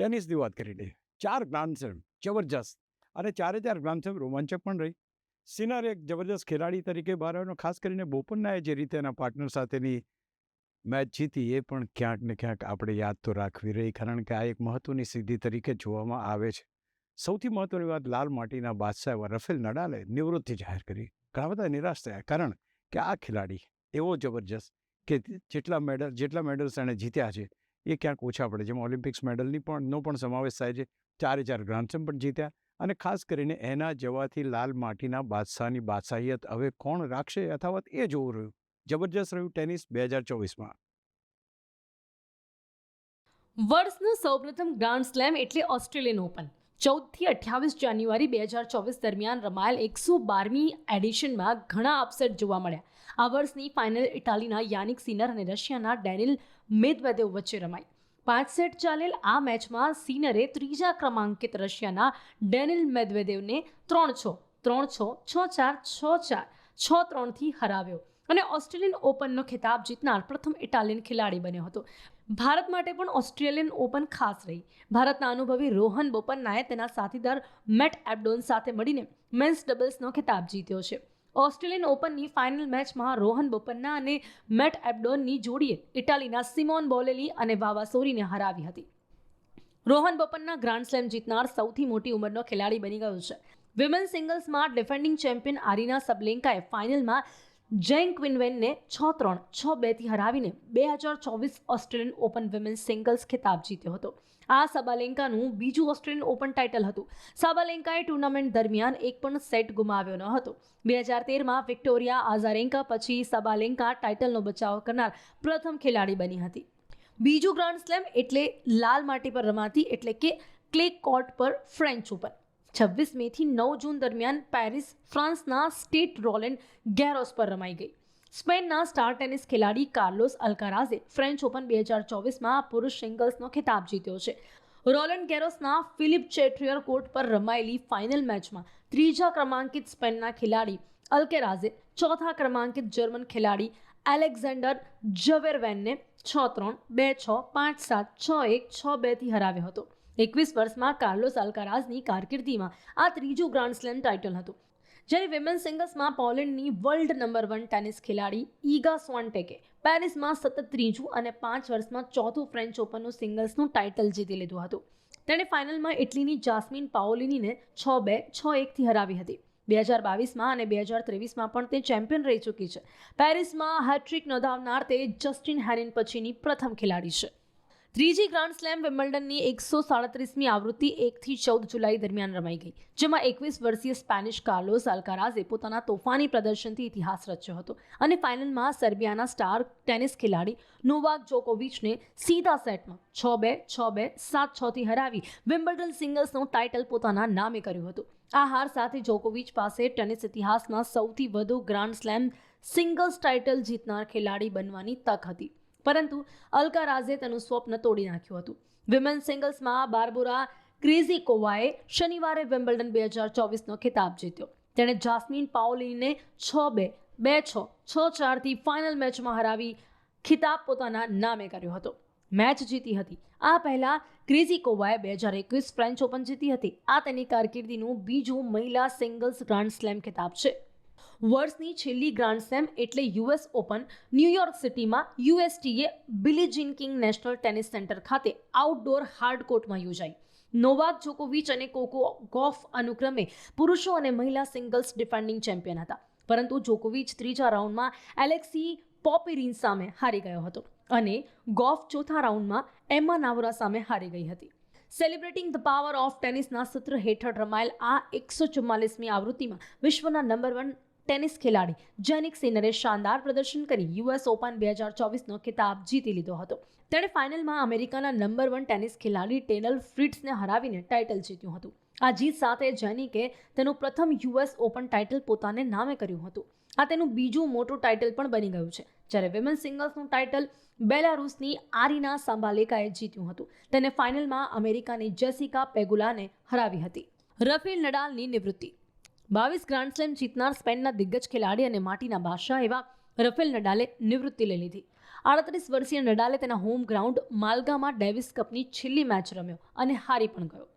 ટેનિસની વાત કરી લઈએ. 4 ગ્રાન્ડ સ્લેમ જબરજસ્ત, અને 4 ગ્રાન્ડ સ્લેમ રોમાંચક પણ રહી. સિનર એક જબરજસ્ત ખેલાડી તરીકે બહાર આવ્યો. ખાસ કરીને બોપન્નાએ જે રીતે એના પાર્ટનર સાથેની મેચ જીતી એ પણ ક્યાંક ને ક્યાંક આપણે યાદ તો રાખવી રહી, કારણ કે આ એક મહત્વની સિદ્ધિ તરીકે જોવામાં આવે છે. સૌથી મહત્વની વાત, લાલ માટીના બાદશાહ એવા રફેલ નડાલે નિવૃત્તિ જાહેર કરી. ઘણા બધા નિરાશ થયા, કારણ કે આ ખેલાડી એવો જબરજસ્ત કે જેટલા મેડલ્સ એણે જીત્યા છે એ ક્યાંક ઓછા પડે. જેમાં ઓલિમ્પિક્સ મેડલનો પણ સમાવેશ થાય છે. 4 ગ્રાન્ડ સ્લેમ પણ જીત્યા, અને ખાસ કરીને એના જવાથી લાલ માટીના બાદશાહની બાદશાહિયત હવે કોણ રાખશે યથાવત એ જોવું રહ્યું. જબરજસ્ત રહ્યું ટેનિસ 2024માં. વર્ષનું સૌપ્રથમ ગ્રાન્ડ સ્લેમ એટલે ઓસ્ટ્રેલિયન ઓપન. 14થી 28 જાન્યુઆરી 2024 દરમિયાન રમાયેલ 112મી એડિશનમાં ઘણા અપસેટ જોવા મળ્યા. આ વર્ષની ફાઇનલ ઇટાલીના યાનિક સિનર અને રશિયાના ડેનિલ મેદવેદેવ વચ્ચે રમાઈ. 5 સેટ ચાલેલ આ મેચમાં સિનરે ત્રીજા ક્રમાંકિત રશિયાના ડેનિલ મેદવેદેવને 3-6, 3-6, 6-4, 6-4, 6-3 થી હરાવ્યો અને ઓસ્ટ્રેલિયન ઓપનનો ખિતાબ જીતનાર પ્રથમ ઇટાલિયન ખેલાડી બન્યો હતો. ભારત માટે પણ ઓસ્ટ્રેલિયન ઓપન ખાસ રહી. ભારતના અનુભવી રોહન બોપન્નાએ તેના સાથીદાર મેટ એબ્ડોન સાથે મળીને મેન્સ ડબલ્સનો ખિતાબ જીત્યો છે. ઓસ્ટ્રેલિયન ઓપનની ફાઇનલ મેચમાં રોહન બોપન્ના અને મેટ એબ્ડોનની જોડીએ ઇટાલીના સિમોન બોલેલી અને વાવા સોરીને હરાવી હતી. રોહન બોપન્ના ગ્રાન્ડ સ્લેમ જીતનાર સૌથી મોટી ઉંમરનો ખેલાડી બની ગયો છે. વિમેન સિંગલ્સમાં ડિફેન્ડિંગ ચેમ્પિયન આરીના સબલેન્કાએ ફાઇનલમાં જેંગ ક્વિનવેનને 6-3, 6-2 થી હરાવીને 2024 ઓસ્ટ્રેલિયન ઓપન વિમેન્સ સિંગલ્સ ખિતાબ જીત્યો હતો. આ સાબાલેન્કાનું બીજું ઓસ્ટ્રેલિયન ઓપન ટાઇટલ હતું. સાબાલેન્કાએ ટુર્નામેન્ટ દરમિયાન એક પણ સેટ ગુમાવ્યો ન હતો. 2013માં વિક્ટોરિયા આઝારેન્કા પછી સાબાલેન્કા ટાઇટલનો બચાવ કરનાર પ્રથમ ખેલાડી બની હતી. બીજું ગ્રાન્ડ સ્લેમ એટલે લાલ માટી પર રમાતી એટલે કે ક્લે કોર્ટ પર ફ્રેન્ચ ઓપન. 26 મેથી 9 જૂન દરમિયાન પેરિસ, ફ્રાન્સના સ્ટેડ રોલેન્ડ ગેરોસ પર રમાઈ ગઈ. સ્પેનના સ્ટાર ટેનિસ ખેલાડી કાર્લોસ અલ્કારાઝે ફ્રેન્ચ ઓપન 2024માં પુરુષ સિંગલ્સનો ખિતાબ જીત્યો છે. રોલેન્ડ ગેરોસના ફિલિપ ચેટ્રિયર કોર્ટ પર રમાયેલી ફાઇનલ મેચમાં ત્રીજા ક્રમાંકિત સ્પેનના ખેલાડી અલ્કેરાઝે ચોથા ક્રમાંકિત જર્મન ખેલાડી એલેક્ઝાન્ડર ઝવેરવેનને 6-3, 2-6, 5-7, 6-1, 6-2 થી હરાવ્યો હતો. 21 વર્ષમાં કાર્લોસ અલ્કારાઝની કારકિર્દીમાં આ ત્રીજું ગ્રાન્ડ સ્લેમ ટાઇટલ હતું. જ્યારે વિમેન સિંગલ્સમાં પોલેન્ડની વર્લ્ડ નંબર 1 ટેનિસ ખેલાડી ઈગા સ્વાન્ટેકે પેરિસમાં સતત ત્રીજું અને 5 વર્ષમાં ચોથું ફ્રેન્ચ ઓપનનું સિંગલ્સનું ટાઇટલ જીતી લીધું હતું. તેણે ફાઇનલમાં ઇટલીની જાસ્મીન પાઓલિનીને 6-2, 6-1 થી હરાવી હતી. 2022માં અને 2023માં પણ તે ચેમ્પિયન રહી ચૂકી છે. પેરિસમાં હેટ્રિક નોંધાવનાર તે જસ્ટિન હેનિન પછીની પ્રથમ ખેલાડી છે. ત્રીજી ગ્રાન્ડ સ્લેમ વિમ્બલ્ડનની 137મી આવૃત્તિ 1થી 14 જુલાઈ દરમિયાન રમાઈ ગઈ, જેમાં 21 વર્ષીય સ્પેનિશ કાર્લોસ અલ્કારાઝે પોતાના તોફાની પ્રદર્શનથી ઇતિહાસ રચ્યો હતો અને ફાઇનલમાં સર્બિયાના સ્ટાર ટેનિસ ખેલાડી નોવાક જોકોવિચને સીધા સેટમાં 6-2, 6-2, 7-6 થી હરાવી વિમ્બલ્ડન સિંગલ્સનું ટાઇટલ પોતાના નામે કર્યું હતું. આ હાર સાથે જોકોવિચ પાસે ટેનિસ ઇતિહાસમાં સૌથી વધુ ગ્રાન્ડ સ્લેમ સિંગલ્સ ટાઇટલ જીતનાર ખેલાડી બનવાની તક હતી, પરંતુ અલ્કારાઝે તેનું સ્વપ્ન તોડી નાખ્યું હતું. વિમેન સિંગલ્સમાં બાર્બોરા ક્રેઝિકોવાએ શનિવારે વિમ્બલ્ડન 2024નો ખિતાબ જીત્યો. તેણે જાસ્મીન પાઓલિનીને 6-2, 2-6, 6-4 થી ફાઇનલ મેચમાં હરાવી ખિતાબ પોતાના નામે કર્યો હતો. મેચ જીતી હતી. આ પહેલા ક્રેઝિકોવાએ 2021 ફ્રેન્ચ ઓપન જીતી હતી. આ તેની કારકિર્દીનું બીજું મહિલા સિંગલ્સ ગ્રાન્ડ સ્લેમ ખિતાબ છે. વર્ષની છેલ્લી ગ્રાન્ડ સ્લેમ એટલે યુએસ ઓપન ન્યૂયોર્ક સિટીમાં યુએસટીએ બિલી જીન કિંગ નેશનલ ટેનિસ સેન્ટર ખાતે આઉટડોર હાર્ડ કોર્ટમાં યોજાઈ. નોવાક જોકોવિચ અને કોકો ગોફ અનુક્રમે પુરુષો અને મહિલા સિંગલ્સ ડિફેન્ડિંગ ચેમ્પિયન હતા, પરંતુ જોકોવિચ ત્રીજા રાઉન્ડમાં એલેક્સી પોપિરિન સામે હારી ગયો હતો અને ગોફ ચોથા રાઉન્ડમાં એમ્મા નાવરા સામે હારી ગઈ હતી. સેલિબ્રેટિંગ ધ પાવર ઓફ ટેનિસના સૂત્ર હેઠળ રમાયેલ આ 144મી આવૃત્તિમાં વિશ્વના નંબર 1 ટેનિસ ખેલાડી જેનિક સિનરે શાનદાર પ્રદર્શન કરી યુએસ ઓપન 2024નો ખિતાબ જીતી લીધો હતો. તેણે ફાઇનલમાં અમેરિકાના નંબર 1 ટેનિસ ખેલાડી ટેનલ ફ્રિટ્સને હરાવીને ટાઇટલ જીત્યું હતું. આ જીત સાથે જેનિકે તેનું પ્રથમ યુએસ ઓપન ટાઇટલ પોતાને નામે કર્યું હતું. આ તેનું બીજું મોટું ટાઇટલ પણ બની ગયું છે. જ્યારે વિમેન સિંગલ્સનું ટાઇટલ બેલારુસની આરીના સાબાલેન્કાએ જીત્યું હતું. તેને ફાઇનલમાં અમેરિકાની જેસિકા પેગુલાને હરાવી હતી. રફેલ નડાલની નિવૃત્તિ. 22 ગ્રાન્ડ સ્લેમ જીતનાર સ્પેનના દિગ્ગજ ખેલાડી અને માટીના બાદશાહ એવા રફેલ નડાલે નિવૃત્તિ લઈ લીધી. 38 વર્ષીય નડાલે તેના હોમ ગ્રાઉન્ડ માલ્ગામાં ડેવિસ કપની છેલ્લી મેચ રમ્યો અને હારી પણ ગયો.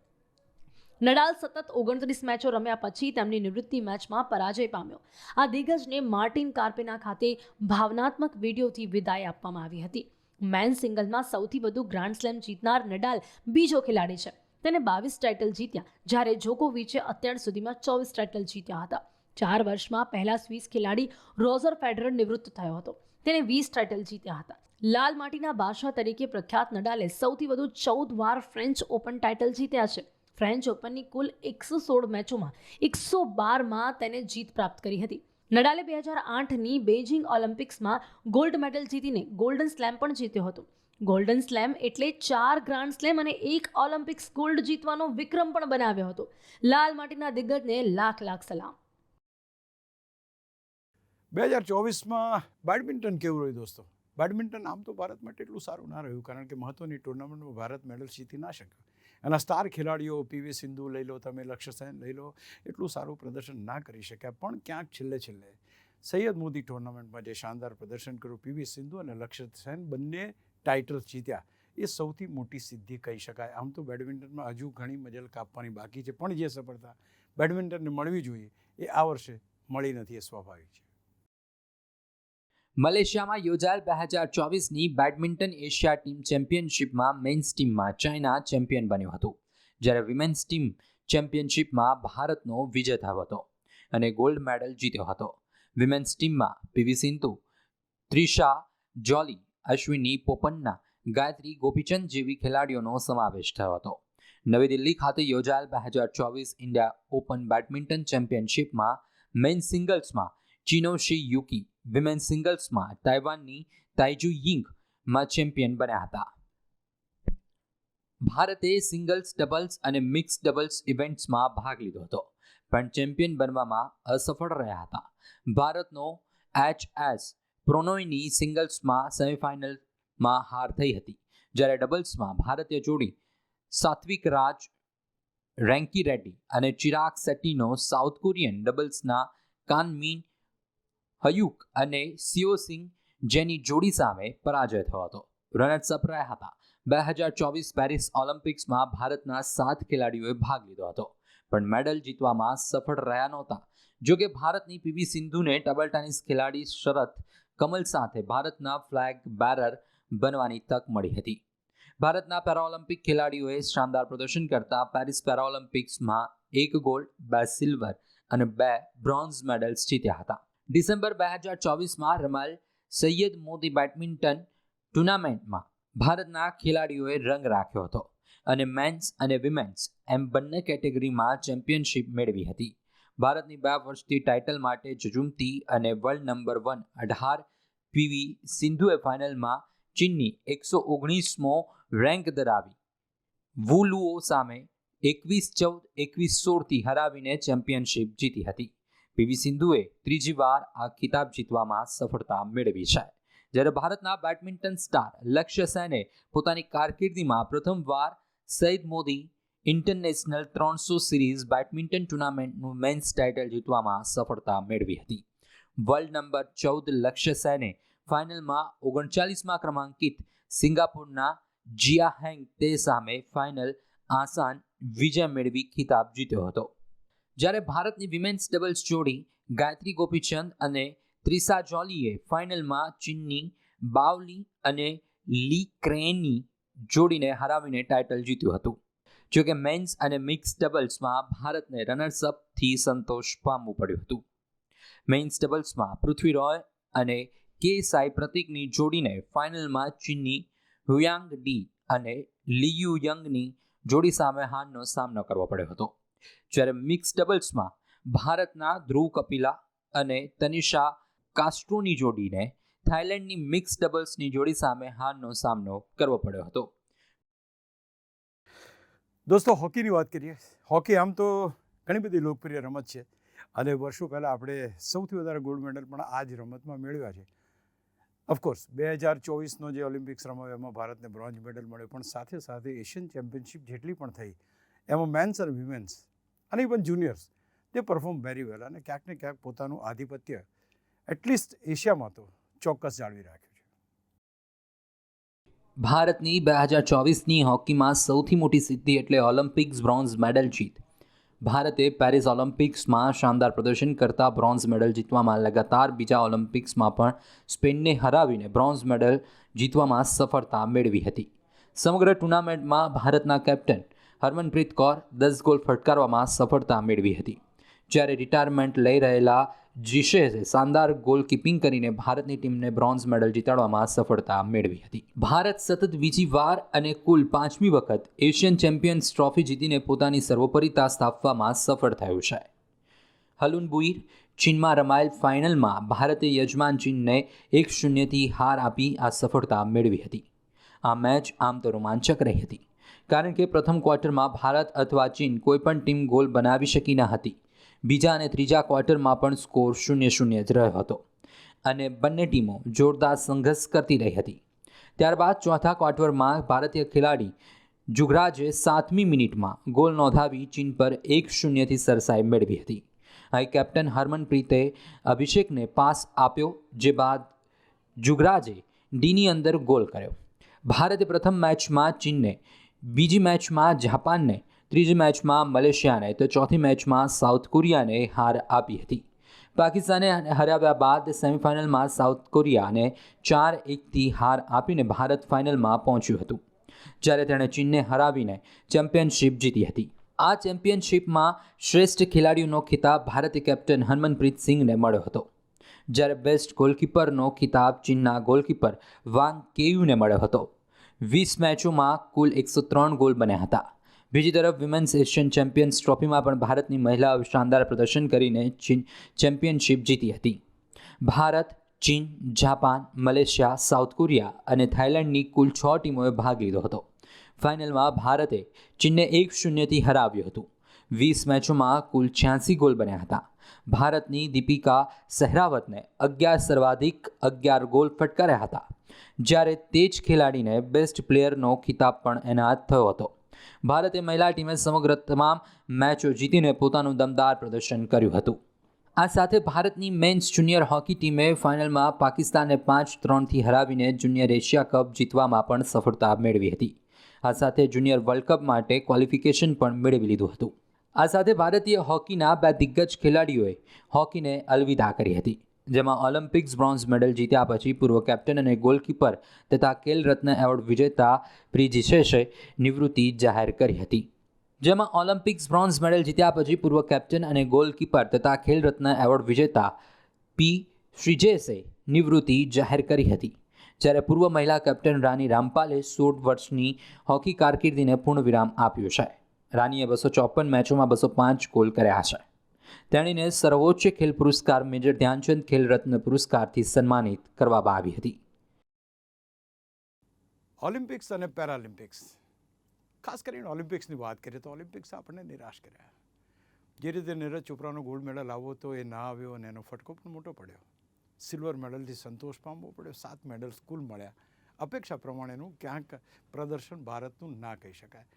નડાલ સતત 29 મેચો રમ્યા પછી તેમની નિવૃત્તિ મેચમાં પરાજય પામ્યો. આ દિગ્ગજને માર્ટિન કાર્પેના ખાતે ભાવનાત્મક વિડીયોથી વિદાય આપવામાં આવી હતી. મેન સિંગલમાં સૌથી વધુ ગ્રાન્ડ સ્લેમ જીતનાર નડાલ બીજો ખેલાડી છે. તેને 22 ટાઇટલ જીત્યા, જ્યારે જોકોવિચે અત્યાર સુધીમાં 24 ટાઇટલ જીત્યા હતા. 4 વર્ષમાં પહેલા સ્વિસ ખેલાડી રોજર ફેડરર નિવૃત્ત થયો હતો. તેને 20 ટાઇટલ જીત્યા હતા. લાલ માટીના બાદશાહ તરીકે પ્રખ્યાત નડાલે સૌથી વધુ 14 વાર ફ્રેન્ચ ઓપન ટાઇટલ જીત્યા છે. ફ્રેન્ચ ઓપનની કુલ 116 મેચોમાં 112માં તેને જીત પ્રાપ્ત કરી હતી. નડાલે 2008ની બેઇજિંગ ઓલિમ્પિક્સમાં ગોલ્ડ મેડલ જીતીને ગોલ્ડન સ્લેમ પણ જીત્યો હતો. ગોલ્ડન સ્લેમ એટલે 4 ગ્રાન્ડ સ્લેમ અને 1 ઓલિમ્પિક્સ ગોલ્ડ જીતવાનો વિક્રમ પણ બનાવ્યો હતો. લાલ માટીના દિગ્ગજને લાખ લાખ સલામ. 2024માં બેડમિન્ટન કેવું રહ્યું દોસ્તો? બેડમિન્ટન આમ તો ભારત માટે એટલું સારું ના રહ્યું, કારણ કે મહત્ત્વની ટુર્નામેન્ટમાં ભારત મેડલ જીતી ના શક્યો. એના સ્ટાર ખેલાડીઓ પીવી સિંધુ લઈ લો, તમે લક્ષ્ય સેન લઈ લો, એટલું સારું પ્રદર્શન ના કરી શક્યા. પણ ક્યાંક છેલ્લે સૈયદ મોદી ટુર્નામેન્ટમાં જે શાનદાર પ્રદર્શન કર્યું, પીવી સિંધુ અને લક્ષ્ય સેન બંને ટાઇટલ જીત્યા, એ સૌથી મોટી સિદ્ધિ કહી શકાય. આમ તો બેડમિન્ટનમાં હજુ ઘણી મજલ કાપવાની બાકી છે, પણ જે સફળતા બેડમિન્ટનને મળવી જોઈએ એ આ વર્ષે મળી નથી, એ સ્વાભાવિક છે. મલેશિયામાં યોજાયેલ 2024ની બેડમિન્ટન એશિયા ટીમ ચેમ્પિયનશિપમાં મેન્સ ટીમમાં ચાઇના ચેમ્પિયન બન્યું હતું, જ્યારે વિમેન્સ ટીમ ચેમ્પિયનશિપમાં ભારતનો વિજય થયો હતો અને ગોલ્ડ મેડલ જીત્યો હતો. વિમેન્સ ટીમમાં પીવી સિંધુ, ત્રિશા જોલી, અશ્વિની પોપન્ના, ગાયત્રી ગોપીચંદ જેવી ખેલાડીઓનો સમાવેશ થયો હતો. નવી દિલ્હી ખાતે યોજાયેલ 2024 ઇન્ડિયા ઓપન બેડમિન્ટન ચેમ્પિયનશિપમાં મેન્સ સિંગલ્સમાં ચિનોશી યુકી, વિમેન્સ સિંગલ્સમાં તાઇવાનની તાઇજુ યિંગમાં ચેમ્પિયન બન્યા હતા. ભારતે સિંગલ્સ, ડબલ્સ અને મિક્સ ડબલ્સ ઇવેન્ટ્સમાં ભાગ લીધો હતો, પણ ચેમ્પિયન બનવામાં અસફળ રહ્યા હતા. ભારતનો HS પ્રોનોયની સિંગલ્સમાં સેમીફાઇનલમાં હાર થઈ હતી, જ્યારે ડબલ્સમાં ભારતીય જોડી સાત્વિક રાજ રેન્કી રેડ્ડી અને ચિરાગ શેટ્ટીનો સાઉથ કોરિયન ડબલ્સના કાનમીન હયુક અને સિયોસિંગ જેની જોડી સામે પરાજય થયો હતો. રનર્સ અપ રહ્યા હતા. 2024 પેરિસ ઓલિમ્પિક્સમાં ભારતના 7 ખેલાડીઓએ ભાગ લીધો હતો, પણ મેડલ જીતવામાં સફળ રહ્યા નહોતા. જોકે ભારતની પીવી સિંધુને ટેબલ ટેનિસ ખેલાડી શરત કમલ સાથે ભારતના ફ્લેગ બેરર બનવાની તક મળી હતી. ભારતના પેરાઓલિમ્પિક ખેલાડીઓએ શાનદાર પ્રદર્શન કરતા પેરિસ પેરાઓલિમ્પિક્સમાં 1 ગોલ્ડ, 2 સિલ્વર અને 2 બ્રોન્ઝ મેડલ્સ જીત્યા હતા. ડિસેમ્બર 2024માં રમાયેલ સૈયદ મોદી બેડમિન્ટન ટુર્નામેન્ટમાં ભારતના ખેલાડીઓએ રંગ રાખ્યો હતો અને મેન્સ અને વિમેન્સ એમ બંને કેટેગરીમાં ચેમ્પિયનશિપ મેળવી હતી. ભારતની 2 વર્ષથી ટાઇટલ માટે ઝઝૂમતી અને વર્લ્ડ નંબર 1 18 પીવી સિંધુએ ફાઇનલમાં ચીનની 119મો રેન્ક ધરાવી વુ લુઓ સામે 21-14, 21-16થી હરાવીને ચેમ્પિયનશિપ જીતી હતી. પીવી સિંધુએ ત્રીજી વાર આ ખિતાબ જીતવામાં સફળતા મેળવી છે, જ્યારે ભારતના બેડમિન્ટન સ્ટાર લક્ષ્ય સેને પોતાની કારકિર્દીમાં પ્રથમવાર Syed Modi international 300 series badminton ટુર્નામેન્ટનું મેન્સ ટાઇટલ જીતવામાં સફળતા મેળવી હતી. વર્લ્ડ નંબર 14 લક્ષ્ય સેને ફાઇનલમાં 39મા ક્રમાંકિત સિંગાપુરના જિયા હેંગ તે સામે ફાઇનલ આસાન વિજય મેળવી ખિતાબ જીત્યો હતો. જ્યારે ભારતની વિમેન્સ ડબલ્સ જોડી ગાયત્રી ગોપીચંદ અને ત્રિશા જોલીએ ફાઇનલમાં ચીનની બાવલી અને લી ક્રેની જોડીને હરાવીને ટાઇટલ જીત્યું હતું. જોકે મેન્સ અને મિક્સ ડબલ્સમાં ભારતને રનર્સઅપથી સંતોષ પામવું પડ્યું હતું. મેન્સ ડબલ્સમાં પૃથ્વી રોય અને કે સાઈ પ્રતીકની જોડીને ફાઇનલમાં ચીનની હુયાંગ ડી અને લીયુ યંગની જોડી સામે હારનો સામનો કરવો પડ્યો હતો. જ્યારે મિક્સ ડબલ્સમાં ભારતના ધ્રુવ કપિલા અને તનિષા કાસ્ટ્રોની જોડીને થાઇલેન્ડની મિક્સ ડબલ્સની જોડી સામે હારનો સામનો કરવો પડ્યો હતો. દોસ્તો, હોકીની વાત કરીએ. હોકી આમ તો ઘણી બધી લોકપ્રિય રમત છે અને વર્ષો પહેલાં આપણે સૌથી વધારે ગોલ્ડ મેડલ પણ આ જ રમતમાં મેળવ્યા છે. ઓફકોર્સ 2024નો જે ઓલિમ્પિક્સ રમાયો એમાં ભારતને બ્રોન્ઝ મેડલ મળ્યો, પણ સાથે સાથે એશિયન ચેમ્પિયનશિપ જેટલી પણ થઈ એમાં મેન્સ અને વિમેન્સ અને ઇવન જુનિયર્સ તે પરફોર્મ વેરી વેલ અને ક્યાંક ને ક્યાંક પોતાનું આધિપત્ય એટલીસ્ટ એશિયામાં તો ચોક્કસ જાળવી રાખ્યું. ભારતની 2024ની હોકીમાં સૌથી મોટી સિદ્ધિ એટલે ઓલિમ્પિક્સ બ્રોન્ઝ મેડલ જીત. ભારતે પેરિસ ઓલિમ્પિક્સમાં શાનદાર પ્રદર્શન કરતા બ્રોન્ઝ મેડલ જીતવામાં લગાતાર બીજા ઓલિમ્પિક્સમાં પણ સ્પેનને હરાવીને બ્રોન્ઝ મેડલ જીતવામાં સફળતા મેળવી હતી. સમગ્ર ટુર્નામેન્ટમાં ભારતના કેપ્ટન હરમનપ્રીત કૌર 10 ગોલ ફટકારવામાં સફળતા મેળવી હતી. જ્યારે રિટાયરમેન્ટ લઈ રહેલા જીશેસે શાનદાર ગોલકીપિંગ કરીને ભારતની ટીમને બ્રોન્ઝ મેડલ જીતાડવામાં સફળતા મેળવી હતી. ભારત સતત બીજી વાર અને કુલ 5મી વખત એશિયન ચેમ્પિયન્સ ટ્રોફી જીતીને પોતાની સર્વોપરિતા સ્થાપવામાં સફળ થયું છે. હલુનબુઇર ચીનમાં રમાયેલ ફાઇનલમાં ભારતે યજમાન ચીનને 1-0થી હાર આપી આ સફળતા મેળવી હતી. આ મેચ આમ તો રોમાંચક રહી હતી, કારણ કે પ્રથમ ક્વાર્ટરમાં ભારત અથવા ચીન કોઈપણ ટીમ ગોલ બનાવી શકી ન હતી. બીજા અને ત્રીજા ક્વાર્ટરમાં પણ સ્કોર 0-0 જ રહ્યો હતો અને બંને ટીમો જોરદાર સંઘર્ષ કરતી રહી હતી. ત્યારબાદ ચોથા ક્વાર્ટરમાં ભારતીય ખેલાડી જુગરાજે 7મી મિનિટમાં ગોલ નોંધાવી ચીન પર 1-0થી સરસાઈ મેળવી હતી. અહીં કેપ્ટન હરમનપ્રીતે અભિષેકને પાસ આપ્યો, જે બાદ જુગરાજે ડીની અંદર ગોલ કર્યો. ભારતે પ્રથમ મેચમાં ચીનને, બીજી મેચમાં જાપાનને, ત્રીજી મેચમાં મલેશિયાને તો ચોથી મેચમાં સાઉથ કોરિયાને હાર આપી હતી. પાકિસ્તાને હરાવ્યા બાદ સેમિફાઇનલમાં સાઉથ કોરિયાને 4-1થી હાર આપીને ભારત ફાઇનલમાં પહોંચ્યું હતું, જ્યારે તેણે ચીનને હરાવીને ચેમ્પિયનશિપ જીતી હતી. આ ચેમ્પિયનશિપમાં શ્રેષ્ઠ ખેલાડીઓનો ખિતાબ ભારતીય કેપ્ટન હરમનપ્રીત સિંહને મળ્યો હતો, જ્યારે બેસ્ટ ગોલકીપરનો ખિતાબ ચીનના ગોલકીપર વાંગ કેયુને મળ્યો હતો. 20 મેચોમાં કુલ 103 ગોલ બન્યા હતા. બીજી તરફ વિમેન્સ એશિયન ચેમ્પિયન્સ ટ્રોફીમાં પણ ભારતની મહિલાઓએ શાનદાર પ્રદર્શન કરીને ચેમ્પિયનશિપ જીતી હતી. ભારત, ચીન, જાપાન, મલેશિયા, સાઉથ કોરિયા અને થાઇલેન્ડની કુલ 6 ટીમોએ ભાગ લીધો હતો. ફાઇનલમાં ભારતે ચીનને 1-0થી હરાવ્યું હતું. 20 મેચોમાં કુલ 86 ગોલ બન્યા હતા. ભારતની દીપિકા સહેરાવતને 11 સર્વાધિક 11 ગોલ ફટકાર્યા હતા, જ્યારે તે જ ખેલાડીને બેસ્ટ પ્લેયરનો ખિતાબ પણ એનાયત થયો હતો. ભારતે મહિલા ટીમે સમગ્ર તમામ મેચો જીતીને પોતાનું દમદાર પ્રદર્શન કર્યું હતું. આ સાથે ભારતની મેન્સ જુનિયર હોકી ટીમે ફાઇનલમાં પાકિસ્તાનને 5-3થી હરાવીને જુનિયર એશિયા કપ જીતવામાં પણ સફળતા મેળવી હતી. આ સાથે જુનિયર વર્લ્ડ કપ માટે ક્વોલિફિકેશન પણ મેળવી લીધું હતું. આ સાથે ભારતીય હોકીના 2 દિગ્ગજ ખેલાડીઓએ હોકીને અલવિદા કરી હતી, જેમાં ઓલિમ્પિક્સ બ્રોન્ઝ મેડલ જીત્યા પછી પૂર્વ કેપ્ટન અને ગોલકીપર તથા ખેલ રત્ન એવોર્ડ વિજેતા પ્રિજિશેશે નિવૃત્તિ જાહેર કરી હતી. જેમાં ઓલિમ્પિક્સ બ્રોન્ઝ મેડલ જીત્યા પછી પૂર્વ કેપ્ટન અને ગોલકીપર તથા ખેલ રત્ન એવોર્ડ વિજેતા પી શ્રીજેશે નિવૃત્તિ જાહેર કરી હતી. જ્યારે પૂર્વ મહિલા કેપ્ટન રાની રામપાલે 16 વર્ષની હોકી કારકિર્દીને પૂર્ણવિરામ આપ્યું છે. રાનીએ 254 મેચોમાં 205 ગોલ કર્યા છે. તેણીને સર્વોચ્ચ ખેલ પુરસ્કાર મેજર ધ્યાનચંદ ખેલ રત્ન પુરસ્કારથી સન્માનિત કરવામાં આવી હતી. ઓલિમ્પિક્સ અને પેરાલિમ્પિક્સ, ખાસ કરીને ઓલિમ્પિક્સની વાત કરીએ તો ઓલિમ્પિક્સ આપણને નિરાશ કર્યા. જે રીતે નીરજ ચોપરાનો ગોલ્ડ મેડલ આવ્યો તો એ ના આવ્યો અને એનો ફટકો પણ મોટો પડ્યો. સિલ્વર મેડલથી સંતોષ પામવો પડ્યો. 7 મેડલ્સ કુલ મળ્યા. અપેક્ષા પ્રમાણેનું ક્યાંક પ્રદર્શન ભારતનું ના કહી શકાય.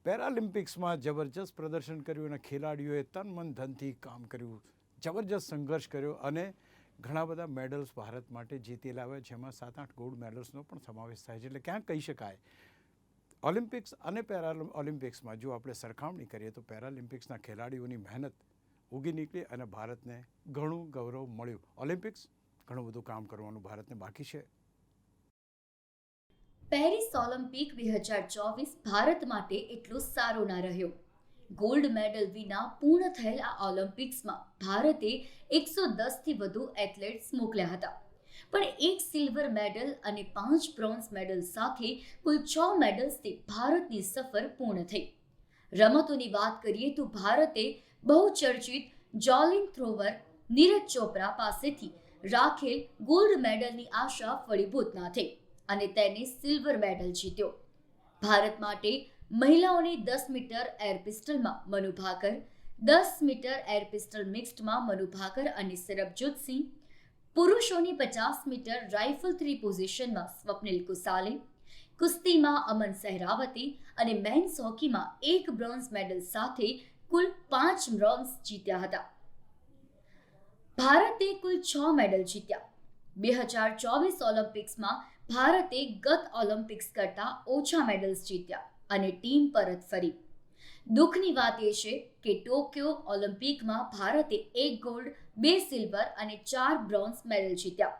પેરાલિમ્પિક્સમાં જબરજસ્ત પ્રદર્શન કર્યું અને ખેલાડીઓએ તન મન ધનથી કામ કર્યું, જબરજસ્ત સંઘર્ષ કર્યો અને ઘણા બધા મેડલ્સ ભારત માટે જીતી લાવ્યા, જેમાં 7-8 ગોલ્ડ મેડલ્સનો પણ સમાવેશ થાય છે. એટલે ક્યાંક કહી શકાય ઓલિમ્પિક્સ અને પેરાલિમ્પિક્સમાં જો આપણે સરખામણી કરીએ તો પેરાલિમ્પિક્સના ખેલાડીઓની મહેનત ઉગી નીકળી અને ભારતને ઘણું ગૌરવ મળ્યું. ઓલિમ્પિક્સ ઘણું બધું કામ કરવાનું ભારતને બાકી છે. પેરિસ ઓલિમ્પિક 2024 ભારત માટે એટલો સારો ના રહ્યો. ગોલ્ડ મેડલ વિના પૂર્ણ થયેલ આ ઓલિમ્પિક્સમાં ભારતે 110થી વધુ એથ્લેટ્સ મોકલ્યા હતા, પણ 1 સિલ્વર મેડલ અને 5 બ્રોન્ઝ મેડલ સાથે કુલ 6 મેડલ્સથી ભારતની સફર પૂર્ણ થઈ. રમતોની વાત કરીએ તો ભારતે બહુચર્ચિત જાવલિન થ્રોવર નીરજ ચોપરા પાસેથી રાખેલ ગોલ્ડ મેડલની આશા ફળીભૂત ના થઈ અને તેને સિલ્વર મેડલ જીત્યો. ભારત માટે મહિલાઓની 10 મીટર એર પિસ્ટલમાં Manu Bhaker, 10 metre air pistol મિક્સ્ડમાં મનુ ભાકર અને સરબજોત સિંહ, પુરુષોની 50 મીટર રાઇફલ 3 પોઝિશનમાં સ્વપ્નિલ કુસાલે, કુસ્તીમાં અમન સહેરાવતી અને મેન્સ હોકીમાં 1 બ્રોન્ઝ મેડલ સાથે કુલ 5 બ્રોન્ઝ જીત્યા હતા. ભારતે કુલ 6 મેડલ જીત્યા. 2024 ઓલિમ્પિક્સમાં ભારતે ગત ઓલિમ્પિક્સ કરતાં ઓછા મેડલ્સ જીત્યા અને ટીમ પરત ફરી. દુઃખની વાત એ છે કે ટોક્યો ઓલિમ્પિકમાં ભારતે 1 ગોલ્ડ, 2 સિલ્વર અને 4 બ્રોન્ઝ મેડલ જીત્યા.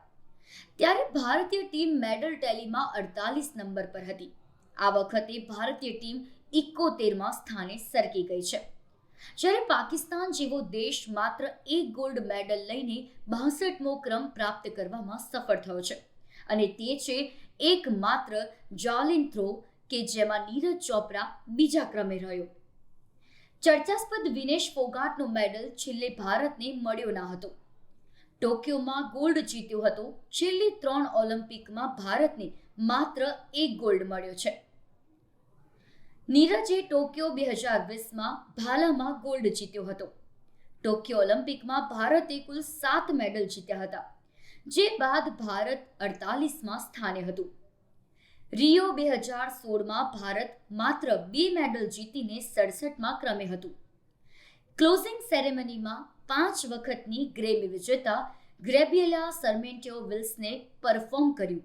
ત્યારે ભારતીય ટીમ મેડલ ટેલીમાં 48 નંબર પર હતી. આ વખતે ભારતીય ટીમ 71માં સ્થાને સરકી ગઈ છે. જ્યારે પાકિસ્તાન જેવો દેશ માત્ર 1 ગોલ્ડ મેડલ લઈને 62મો ક્રમ પ્રાપ્ત કરવામાં સફળ થયો છે અને તે છે એકમાત્ર જાવલિન થ્રો કે જેમાં નીરજ ચોપરા બીજા ક્રમે રહ્યો. ચર્ચાસ્પદ વિનેશ ફોગાટનો મેડલ છેલ્લે ભારતને મળ્યો ન હતો. ટોક્યોમાં ગોલ્ડ જીત્યો હતો. છેલ્લી 3 ઓલિમ્પિકમાં ભારતને માત્ર 1 ગોલ્ડ મળ્યો છે. નીરજે ટોક્યો 2020માં ભાલામાં ગોલ્ડ જીત્યો હતો. ટોક્યો ઓલિમ્પિકમાં ભારતે કુલ 7 મેડલ જીત્યા હતા, જે બાદ ભારત 48માં સ્થાને હતું. રિયો 2016માં ભારત માત્ર 2 મેડલ જીતીને 67માં ક્રમે હતું. ક્લોઝિંગ સેરેમનીમાં 5 વખતની ગ્રેમી વિજેતા ગ્રેબિયેલા સર્મેન્ટિયો વિલ્સને પરફોર્મ કર્યું.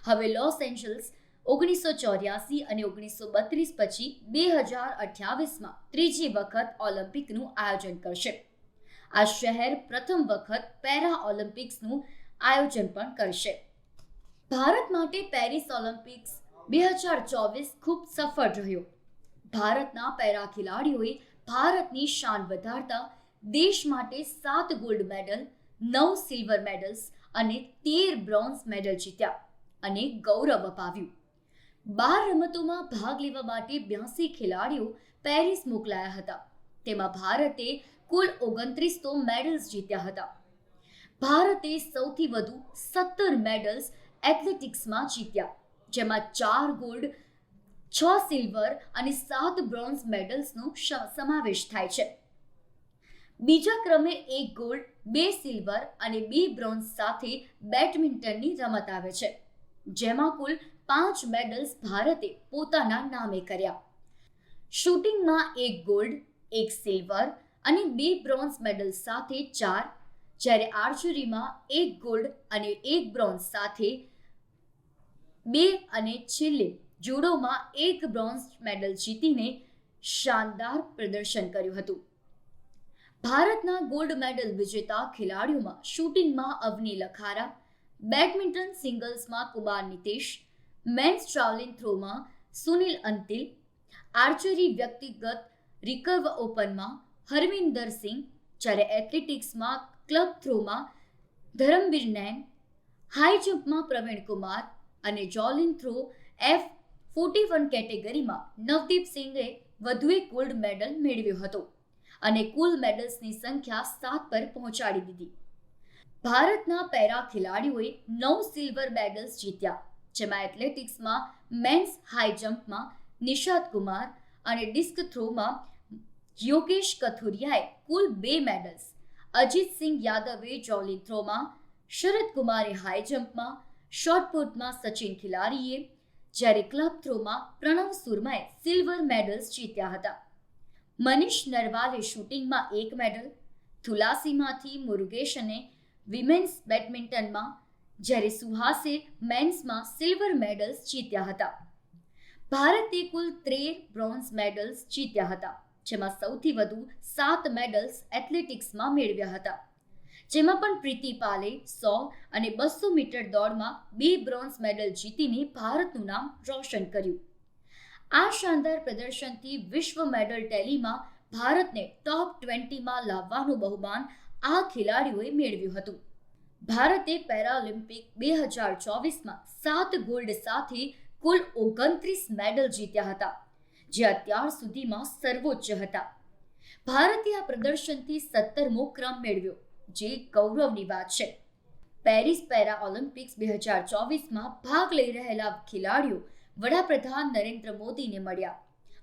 હવે લોસ એન્જલ્સ 1984 અને 1932 પછી 2028માં ત્રીજી વખત ઓલિમ્પિકનું આયોજન કરશે. આ શહેર પ્રથમ વખત પેરા ઓલિમ્પિક્સનું આયોજન પણ કરશે. ભારત માટે પેરિસ ઓલિમ્પિક્સ 2024 ખૂબ સફળ રહ્યો. ભારતના પેરા ખેલાડીઓએ ભારતની શાન વધારતા દેશ માટે 7 ગોલ્ડ મેડલ, 9 સિલ્વર મેડલ્સ અને 13 બ્રોન્ઝ મેડલ જીત્યા અને ગૌરવ અપાવ્યું. 12 રમતોમાં ભાગ લેવા માટે 82 ખેલાડીઓ પેરિસ મોકલાયા હતા. તેમાં ભારતે કુલ 29 તો મેડલ્સ જીત્યા હતા. ભારતે સૌથી વધુ 17 મેડલ્સ એથ્લેટિક્સમાં જીત્યા, જેમાં 4 ગોલ્ડ, 6 સિલ્વર અને 7 બ્રોન્ઝ મેડલ્સનો સમાવેશ થાય છે. બીજા ક્રમે 1 ગોલ્ડ, 2 સિલ્વર અને 2 બ્રોન્ઝ સાથે બેડમિન્ટનની રમત આવે છે, જેમાં કુલ 5 મેડલ્સ ભારતે પોતાના નામે કર્યા. શૂટિંગમાં 1 ગોલ્ડ, 1 સિલ્વર અને 2 બ્રોન્ઝ મેડલ સાથે 4, જ્યારે આર્ચરીમાં 1 ગોલ્ડ અને 1 બ્રોન્ઝ સાથે 2 અને છેલ્લે જુડોમાં 1 બ્રોન્ઝ મેડલ જીતીને શાનદાર પ્રદર્શન કર્યું હતું. ભારતના ગોલ્ડ મેડલ વિજેતા ખેલાડીઓમાં શૂટિંગમાં અવની લખારા, બેડમિન્ટન સિંગલ્સમાં કુમાર નિતેશ, મેન્સ જાવલિન થ્રોમાં સુનિલ અંતિલ, આર્ચરી વ્યક્તિગત રિકર્વ ઓપનમાં હરવિંદર સિંહ, જ્યારે એથ્લેટિક્સમાં ક્લબ થ્રોમાં ધરમબીર નૈન, હાઈ જમ્પમાં પ્રવીણ કુમાર અને જાવલિન થ્રો F41 કેટેગરીમાં નવદીપ સિંઘે વધુ એક ગોલ્ડ મેડલ મેળવ્યો હતો અને કુલ મેડલ્સની સંખ્યા 7 પર પહોંચાડી દીધી. ભારતના પેરા ખેલાડીઓએ 9 સિલ્વર મેડલ્સ જીત્યા, જેમાં એથ્લેટિક્સમાં મેન્સ હાઈ જમ્પમાં નિશાદ કુમાર અને ડિસ્ક થ્રોમાં યોગેશ કથુરિયાએ કુલ 2 મેડલ્સ, અજીતસિંહ યાદવે જાવલિન થ્રોમાં, શરદ કુમારે હાઈ જમ્પમાં, શોટપુટમાં સચિન ખિલારીએ, જ્યારે ક્લબ થ્રોમાં પ્રણવ સુરમાએ સિલ્વર મેડલ્સ જીત્યા હતા. મનીષ નરવાલે શૂટિંગમાં 1 મેડલ, થુલાસીમાંથી મુરુગેશને વિમેન્સ બેડમિન્ટનમાં, જ્યારે સુહાસે મેન્સમાં સિલ્વર મેડલ્સ જીત્યા હતા. ભારતે કુલ 13 બ્રોન્ઝ મેડલ્સ જીત્યા હતા, જેમાં સૌથી વધુ 7 મેડલ્સ એથ્લેટિક્સમાં મેળવ્યા હતા, જેમાં પણ પ્રીતિ પાલે 100 અને 200 મીટર દોડમાં 2 બ્રોન્ઝ મેડલ જીતીને ભારતનું નામ રોશન કર્યું. આ શાનદાર પ્રદર્શનથી વિશ્વ મેડલ ટેલીમાં ભારતને ટોપ 20માં લાવવાનું બહુમાન આ ખેલાડીઓએ મેળવ્યું હતું. ભારતે પેરાલિમ્પિક 2024માં 7 ગોલ્ડ સાથે કુલ 29 મેડલ જીત્યા હતા, જે અત્યાર સુધીમાં સર્વોચ્ચ હતા. ભારતે આ પ્રદર્શનથી 17મો ક્રમ મેળવ્યો, જે ગૌરવની વાત છે. પેરિસ પેરા ઓલિમ્પિક્સ 2024માં ભાગ લઈ રહેલા ખેલાડીઓ વડાપ્રધાન નરેન્દ્ર મોદીને મળ્યા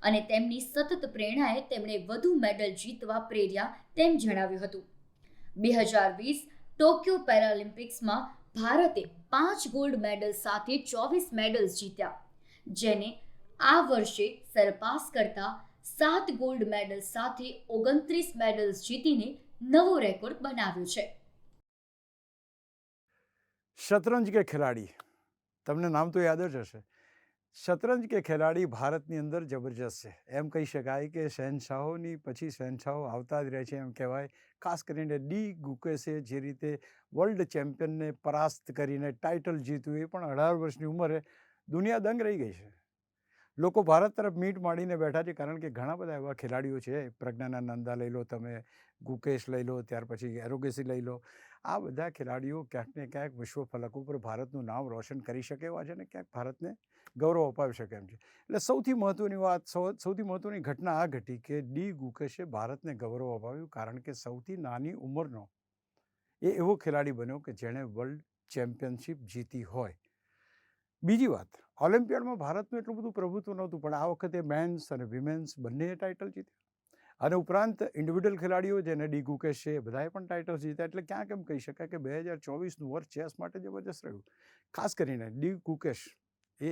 અને તેમની સતત પ્રેરણાએ તેમણે વધુ મેડલ જીતવા પ્રેર્યા તેમ જણાવ્યું હતું. 2020 ટોક્યો પેરાલિમ્પિક્સમાં ભારતે 5 ગોલ્ડ મેડલ સાથે 24 મેડલ્સ જીત્યા, જેને આ વર્ષે સરપાસ કરતા 7 ગોલ્ડ મેડલ સાથે 29 મેડલ્સ જીતીને નવો રેકોર્ડ બનાવ્યો છે. शतरंज के खिलाड़ी તમને નામ તો યાદ જ હશે. શતરંજ કે ખેલાડી ભારતની અંદર જબરજસ્ત છે. એમ કહી શકાય કે શહેનશાહોની પછી શહેનશાહો આવતા જ રહે છે એમ કહેવાય. ખાસ કરીને ડી ગુકેશે જે રીતે વર્લ્ડ ચેમ્પિયનને પરાસ્ત કરીને ટાઇટલ જીત્યું, એ પણ 18 વર્ષની ઉંમરે દુનિયા દંગ રહી ગઈ છે. લોકો ભારત તરફ મીટ માંડીને બેઠા છે, કારણ કે ઘણા બધા એવા ખેલાડીઓ છે. પ્રજ્ઞાનંદા લઈ લો તમે, ગુકેશ લઈ લો, ત્યાર પછી એરોગેસી લઈ લો. આ બધા ખેલાડીઓ ક્યાંક ને ક્યાંક વિશ્વ ફલક ઉપર ભારતનું નામ રોશન કરી શકે એવા છે ને ક્યાંક ભારતને ગૌરવ અપાવી શકે એમ છે. એટલે સૌથી મહત્ત્વની વાત, સૌથી મહત્ત્વની ઘટના આ ઘટી કે ડી ગુકેશે ભારતને ગૌરવ અપાવ્યું, કારણ કે સૌથી નાની ઉંમરનો એ એવો ખેલાડી બન્યો કે જેણે વર્લ્ડ ચેમ્પિયનશિપ જીતી હોય. બીજી વાત, ઓલિમ્પિયાડમાં ભારતનું એટલું બધું પ્રભુત્વ નહોતું, પણ આ વખતે મેન્સ અને વિમેન્સ બંને ટાઇટલ જીત્યા. અને ઉપરાંત ઇન્ડિવિડ્યુઅલ ખેલાડીઓ જેને ડી ગુકેશ છે એ બધાએ પણ ટાઇટલ્સ જીત્યા. એટલે ક્યાંક એમ કહી શકાય કે 2024નું વર્ષ ચેસ માટે જબરજસ્ત રહ્યું. ખાસ કરીને ડી ગુકેશ એ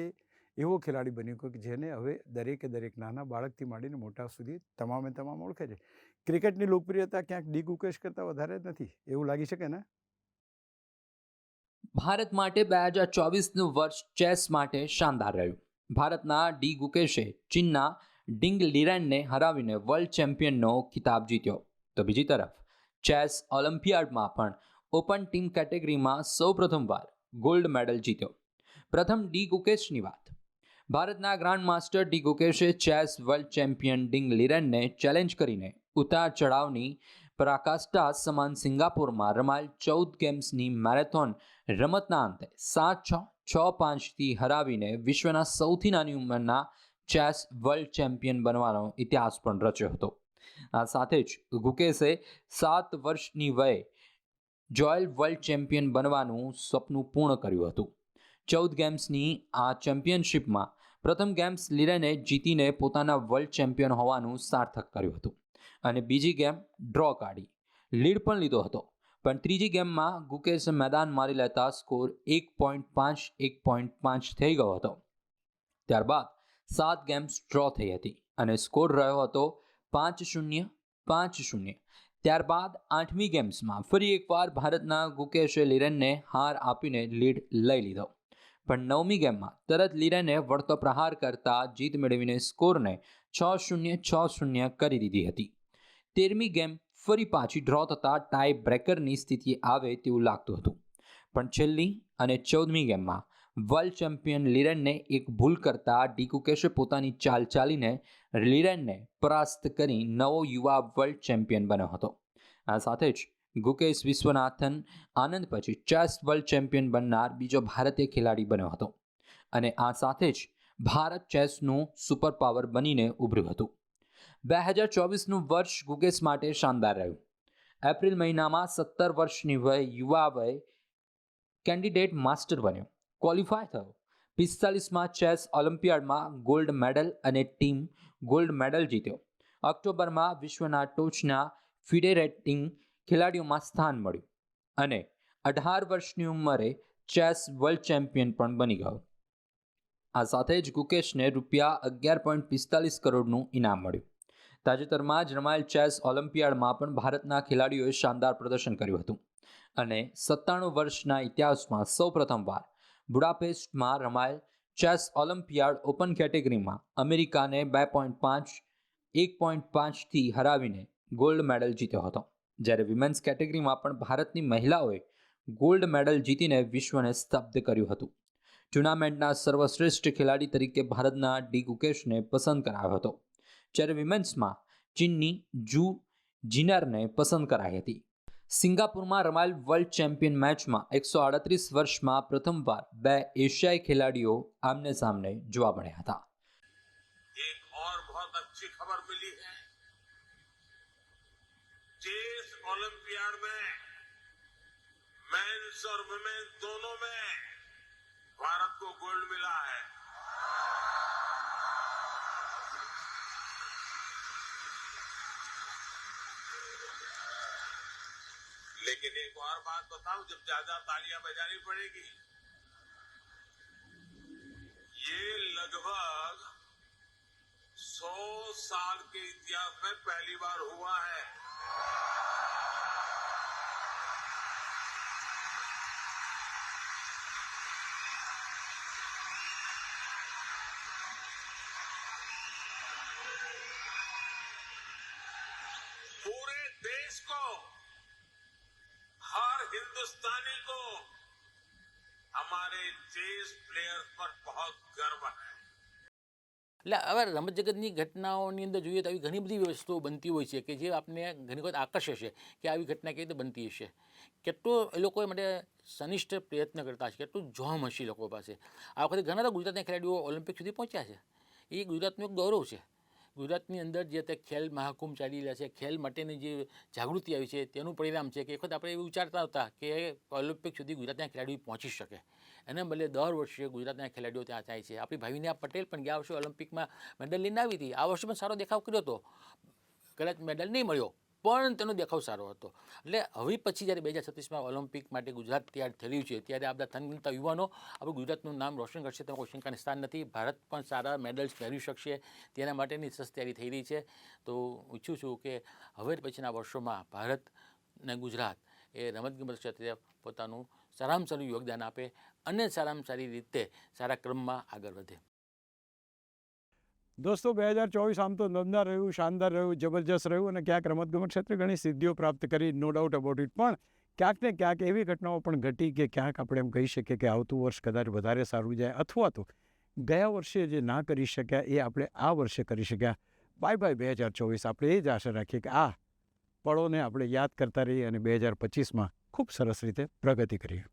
એવો ખેલાડી બન્યો કે જેને હવે દરેક નાના બાળકથી માંડીને મોટા સુધી તમામે તમામ ઓળખે છે. ક્રિકેટની લોકપ્રિયતા ક્યાંક ડી ગુકેશ કરતાં વધારે જ નથી, એવું લાગી શકે ને? ભારત માટે 2024નું વર્ષ ચેસ માટે શાનદાર રહ્યું. ભારતના ડી ગુકેશે ચીનના ડિંગ લીરેનને હરાવીને વર્લ્ડ ચેમ્પિયનનો ખિતાબ જીત્યો. તો બીજી તરફ ચેસ ઓલિમ્પિયાડમાં પણ ઓપન ટીમ કેટેગરીમાં સૌપ્રથમવાર ગોલ્ડ મેડલ જીત્યો. પ્રથમ ડી ગુકેશની વાત. ભારતના ગ્રાન્ડ માસ્ટર ડી ગુકેશે ચેસ વર્લ્ડ ચેમ્પિયન ડિંગ લીરેનને ચેલેન્જ કરીને ઉતાર ચઢાવની પરાકાષ્ઠા સમાન સિંગાપોરમાં રમાયેલ 14 ગેમ્સની મેરેથોન રમતના અંતે 7-6, 6-5થી હરાવીને વિશ્વના સૌથી નાની ઉંમરના ચેસ વર્લ્ડ ચેમ્પિયન બનવાનો ઇતિહાસ પણ રચ્યો હતો. આ સાથે જ ગુકેશે 7 વર્ષની વયે જોયલ વર્લ્ડ ચેમ્પિયન બનવાનું સપનું પૂર્ણ કર્યું હતું. 14 ગેમ્સની આ ચેમ્પિયનશિપમાં પ્રથમ ગેમ્સ લીરેને જીતીને પોતાના વર્લ્ડ ચેમ્પિયન હોવાનું સાર્થક કર્યું હતું અને બીજી ગેમ ડ્રો કાઢી લીડ પણ લીધો હતો. પણ ત્રીજી ગેમમાં ગુકેશે મેદાન મારી લેતા સ્કોર 1.5 થઈ ગયો હતો. ત્યારબાદ 7 ગેમ્સ ડ્રો થઈ હતી અને સ્કોર રહ્યો હતો 5-0, 5-0. ત્યારબાદ 8મી ગેમ્સમાં ફરી એકવાર ભારતના ગુકેશે લીરેનને હાર આપીને લીડ લઈ લીધો. પણ 9મી ગેમમાં તરત લીરેને વળતો પ્રહાર કરતા જીત મેળવીને સ્કોરને 6-0, 6-0 કરી દીધી હતી. 13મી ગેમ ફરી પાછી ડ્રો થતાં ટાઈ બ્રેકરની સ્થિતિ આવે તેવું લાગતું હતું. પણ છેલ્લી અને 14મી ગેમમાં વર્લ્ડ ચેમ્પિયન લીરેનને એક ભૂલ કરતા ડી ગુકેશે પોતાની ચાલ ચાલીને લીરેનને પરાસ્ત કરી નવો યુવા વર્લ્ડ ચેમ્પિયન બન્યો હતો. આ સાથે જ ગુકેશ વિશ્વનાથન આનંદ પછી ચેસ વર્લ્ડ ચેમ્પિયન બનનાર બીજો ભારતીય ખેલાડી બન્યો હતો અને આ સાથે જ ભારત ચેસનું સુપર પાવર બનીને ઉભર્યું હતું. 2024નું વર્ષ ગુકેશ માટે શાનદાર રહ્યું. એપ્રિલ મહિનામાં 17 વર્ષની વયે યુવા વયે કેન્ડિડેટ માસ્ટર બન્યો, ક્વોલિફાય થયો. 45માં ચેસ ઓલિમ્પિયાડમાં ગોલ્ડ મેડલ અને ટીમ ગોલ્ડ મેડલ જીત્યો. ઓક્ટોબરમાં વિશ્વના ટોચના ફિડે-રેટિંગ ખેલાડીઓમાં સ્થાન મળ્યું અને 18 વર્ષની ઉંમરે ચેસ વર્લ્ડ ચેમ્પિયન પણ બની ગયો. આ સાથે જ ગુકેશને ₹11.45 કરોડનું ઇનામ મળ્યું. તાજેતરમાં જ રમાયેલ ચેસ ઓલિમ્પિયાડમાં પણ ભારતના ખેલાડીઓએ શાનદાર પ્રદર્શન કર્યું હતું અને 97 વર્ષના ઇતિહાસમાં સૌપ્રથમવાર બુડાપેસ્ટમાં રમાયેલ ચેસ ઓલિમ્પિયાડ ઓપન કેટેગરીમાં અમેરિકાને 2.5, 1.5થી હરાવીને ગોલ્ડ મેડલ જીત્યો હતો. જ્યારે વિમેન્સ કેટેગરીમાં પણ ભારતની મહિલાઓએ ગોલ્ડ મેડલ જીતીને વિશ્વને સ્તબ્ધ કર્યું હતું. ટુર્નામેન્ટના સર્વશ્રેષ્ઠ ખેલાડી તરીકે ભારતના ડી ગુકેશને પસંદ કરાયો હતો, જ્યારે વિમેન્સમાં ચીનની જુ જીનરને પસંદ કરાઈ હતી. સિંગાપુરમાં રમાયેલ વર્લ્ડ ચેમ્પિયન મેચમાં 138 વર્ષમાં પ્રથમવાર 2 એશિયાઈ ખેલાડીઓ આમને સામને જોવા મળ્યા હતા. एक और बहुत अच्छी खबर मिली है. चेस ओलंपियाड में मेंस और वुमेन्स दोनों में भारत को गोल्ड मिला है. लेकिन एक और बात बताऊं, जब ज्यादा तालियां बजानी पड़ेगी. ये लगभग 100 साल के इतिहास में पहली बार हुआ है. को, हर हिंदुस्तानी को हमारे चेस प्लेयर्स पर बहुत गर्व है। એટલે હવે રમત જગતની ઘટનાઓની અંદર જોઈએ તો આવી ઘણી બધી વસ્તુઓ બનતી હોય છે કે જે આપને ઘણી વખત આકર્ષે છે કે આવી ઘટના કેવી રીતે બનતી હશે, કેટલું એ લોકો માટે સનિષ્ઠ પ્રયત્ન કરતા હશે, કેટલું જોમ હશે લોકો પાસે. આ વખતે ઘણા બધા ગુજરાતના ખેલાડીઓ ઓલિમ્પિક સુધી પહોંચ્યા છે. એ ગુજરાતનું એક ગૌરવ છે. ગુજરાતની અંદર જે તે ખેલ મહાકુંભ ચાલી રહ્યા છે, ખેલ માટેની જે જાગૃતિ આવી છે તેનું પરિણામ છે કે એક વખત આપણે એવું વિચારતા હતા કે ઓલિમ્પિક સુધી ગુજરાતના ખેલાડીઓ પહોંચી શકે, એને બદલે દર વર્ષે ગુજરાતના ખેલાડીઓ ત્યાં જાય છે. આપણી ભાવિના પટેલ પણ ગયા વર્ષે ઓલિમ્પિકમાં મેડલ લઈને આવી હતી. આ વર્ષે પણ સારો દેખાવ કર્યો હતો. કદાચ મેડલ નહીં મળ્યો પણ તેનો દેખાવ સારો હતો. એટલે હવે પછી જ્યારે 2036માં ઓલિમ્પિક માટે ગુજરાત તૈયાર થઈ રહ્યું છે ત્યારે આ બધા તનગનતા યુવાનો આપણું ગુજરાતનું નામ રોશન કરશે, તેમાં કોઈ શંકાને સ્થાન નથી. ભારત પણ સારા મેડલ્સ મેળવી શકશે તેના માટેની સસ્ત તૈયારી થઈ રહી છે. તો ઈચ્છું છું કે હવે પછીના વર્ષોમાં ભારત અને ગુજરાત એ રમતગમત ક્ષેત્રે પોતાનું સારામાં સારું યોગદાન આપે અને સારામાં સારી રીતે સારા ક્રમમાં આગળ વધે. દોસ્તો 2024 આમ તો દમદાર રહ્યું, શાનદાર રહ્યું, જબરજસ્ત રહ્યું અને ક્યાંક રમતગમત ક્ષેત્રે ઘણી સિદ્ધિઓ પ્રાપ્ત કરી, નો ડાઉટ અબાઉટ ઇટ. પણ ક્યાંક ને ક્યાંક એવી ઘટનાઓ પણ ઘટી કે ક્યાંક આપણે એમ કહી શકીએ કે આવતું વર્ષ કદાચ વધારે સારું જાય, અથવા તો ગયા વર્ષે જે ના કરી શક્યા એ આપણે આ વર્ષે કરી શક્યા. બાય 2024. આપણે એ જ આશા રાખીએ કે આ પળોને આપણે યાદ કરતા રહીએ અને 2025માં ખૂબ સરસ રીતે પ્રગતિ કરીએ.